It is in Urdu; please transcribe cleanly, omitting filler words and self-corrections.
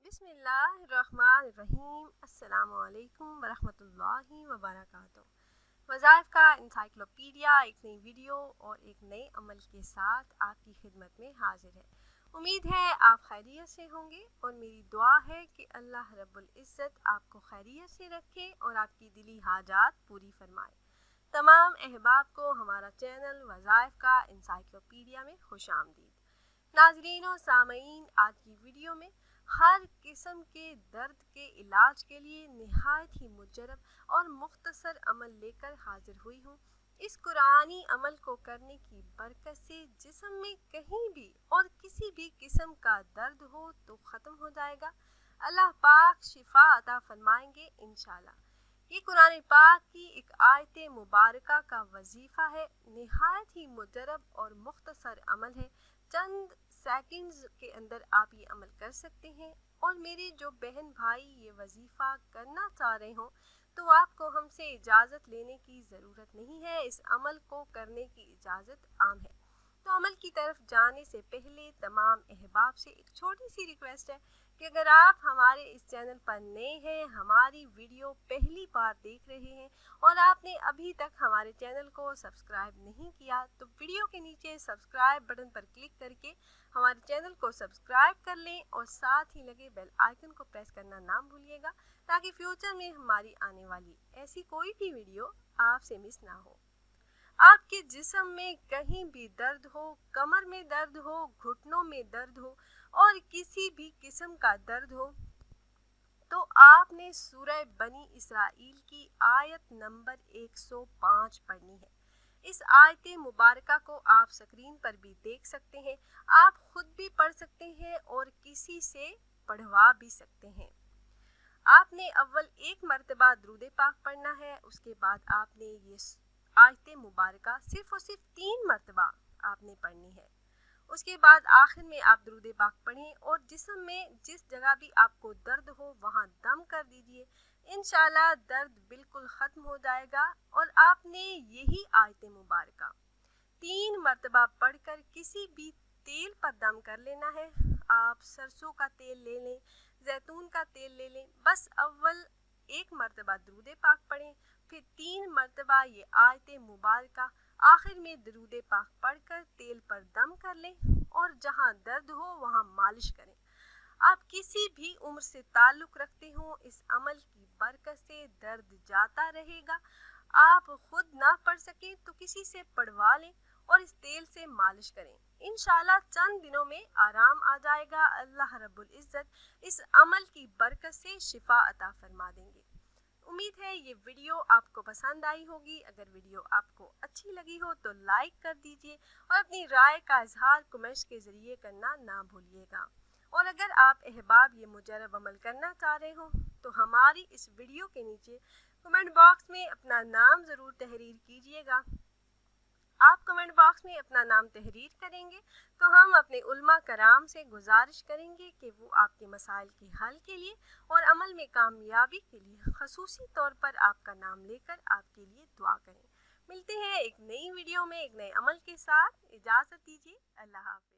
بسم اللہ الرحمن الرحیم۔ السلام علیکم ورحمۃ اللہ وبرکاتہ۔ وظائف کا انسائکلوپیڈیا ایک نئی ویڈیو اور ایک نئے عمل کے ساتھ آپ کی خدمت میں حاضر ہے۔ امید ہے آپ خیریت سے ہوں گے اور میری دعا ہے کہ اللہ رب العزت آپ کو خیریت سے رکھے اور آپ کی دلی حاجات پوری فرمائے۔ تمام احباب کو ہمارا چینل وظائف کا انسائکلوپیڈیا میں خوش آمدید۔ ناظرین و سامعین، آج کی ویڈیو میں ہر قسم کے درد کے علاج کے لیے نہایت ہی مجرب اور مختصر عمل لے کر حاضر ہوئی ہوں۔ اس قرآنی عمل کو کرنے کی برکت سے جسم میں کہیں بھی اور کسی بھی قسم کا درد ہو تو ختم ہو جائے گا۔ اللہ پاک شفا عطا فرمائیں گے انشاءاللہ۔ یہ قرآن پاک کی ایک آیت مبارکہ کا وظیفہ ہے، نہایت ہی مجرب اور مختصر عمل ہے۔ چند سیکنڈز کے اندر آپ یہ عمل کر سکتے ہیں، اور میرے جو بہن بھائی یہ وظیفہ کرنا چاہ رہے ہوں تو آپ کو ہم سے اجازت لینے کی ضرورت نہیں ہے، اس عمل کو کرنے کی اجازت عام ہے۔ تو عمل کی طرف جانے سے پہلے تمام احباب سے ایک چھوٹی سی ریکویسٹ ہے کہ اگر آپ ہمارے اس چینل پر نئے ہیں، ہماری ویڈیو پہلی بار دیکھ رہے ہیں اور آپ نے ابھی تک ہمارے چینل کو سبسکرائب نہیں کیا تو ویڈیو کے نیچے سبسکرائب بٹن پر کلک کر کے ہمارے چینل کو سبسکرائب کر لیں اور ساتھ ہی لگے بیل آئیکن کو پریس کرنا نہ بھولیے گا تاکہ فیوچر میں ہماری آنے والی ایسی کوئی بھی ویڈیو آپ سے مس نہ ہو۔ آپ کے جسم میں کہیں بھی درد ہو، کمر میں درد ہو، گھٹنوں میں درد ہو اور کسی بھی قسم کا درد ہو تو آپ نے سورہ بنی اسرائیل کی آیت نمبر 105 پڑھنی ہے۔ اس آیت مبارکہ کو آپ سکرین پر بھی دیکھ سکتے ہیں، آپ خود بھی پڑھ سکتے ہیں اور کسی سے پڑھوا بھی سکتے ہیں۔ آپ نے اول ایک مرتبہ درود پاک پڑھنا ہے، اس کے بعد آپ نے یہ آیت مبارکہ صرف اور صرف 3 مرتبہ آپ نے پڑھنی ہے۔ اس کے بعد آخر میں آپ درود پاک پڑھیں اور جسم میں جس جگہ بھی آپ کو درد ہو وہاں دم کر دیجئے، انشاءاللہ درد بالکل ختم ہو جائے گا۔ اور آپ نے یہی آیت مبارکہ 3 مرتبہ پڑھ کر کسی بھی تیل پر دم کر لینا ہے۔ آپ سرسوں کا تیل لے لیں، زیتون کا تیل لے لیں، بس اول ایک مرتبہ درود پاک پڑھیں، پھر 3 مرتبہ یہ آیت مبارکہ، آخر میں درود پاک پڑھ کر تیل پر دم کر لیں اور جہاں درد ہو وہاں مالش کریں۔ آپ کسی بھی عمر سے تعلق رکھتے ہوں، اس عمل کی برکت سے درد جاتا رہے گا۔ آپ خود نہ پڑھ سکیں تو کسی سے پڑھوا لیں اور اس تیل سے مالش کریں، انشاءاللہ چند دنوں میں آرام آ جائے گا۔ اللہ رب العزت اس عمل کی برکت سے شفا عطا فرما دیں گے۔ امید ہے یہ ویڈیو آپ کو پسند آئی ہوگی۔ اگر ویڈیو آپ کو اچھی لگی ہو تو لائک کر دیجئے اور اپنی رائے کا اظہار کمنٹس کے ذریعے کرنا نہ بھولیے گا۔ اور اگر آپ احباب یہ مجرب عمل کرنا چاہ رہے ہوں تو ہماری اس ویڈیو کے نیچے کمنٹ باکس میں اپنا نام ضرور تحریر کیجئے گا۔ آپ کمنٹ باکس میں اپنا نام تحریر کریں گے تو ہم اپنے علماء کرام سے گزارش کریں گے کہ وہ آپ کے مسائل کے حل کے لیے اور عمل میں کامیابی کے لیے خصوصی طور پر آپ کا نام لے کر آپ کے لیے دعا کریں۔ ملتے ہیں ایک نئی ویڈیو میں ایک نئے عمل کے ساتھ، اجازت دیجیے، اللہ حافظ۔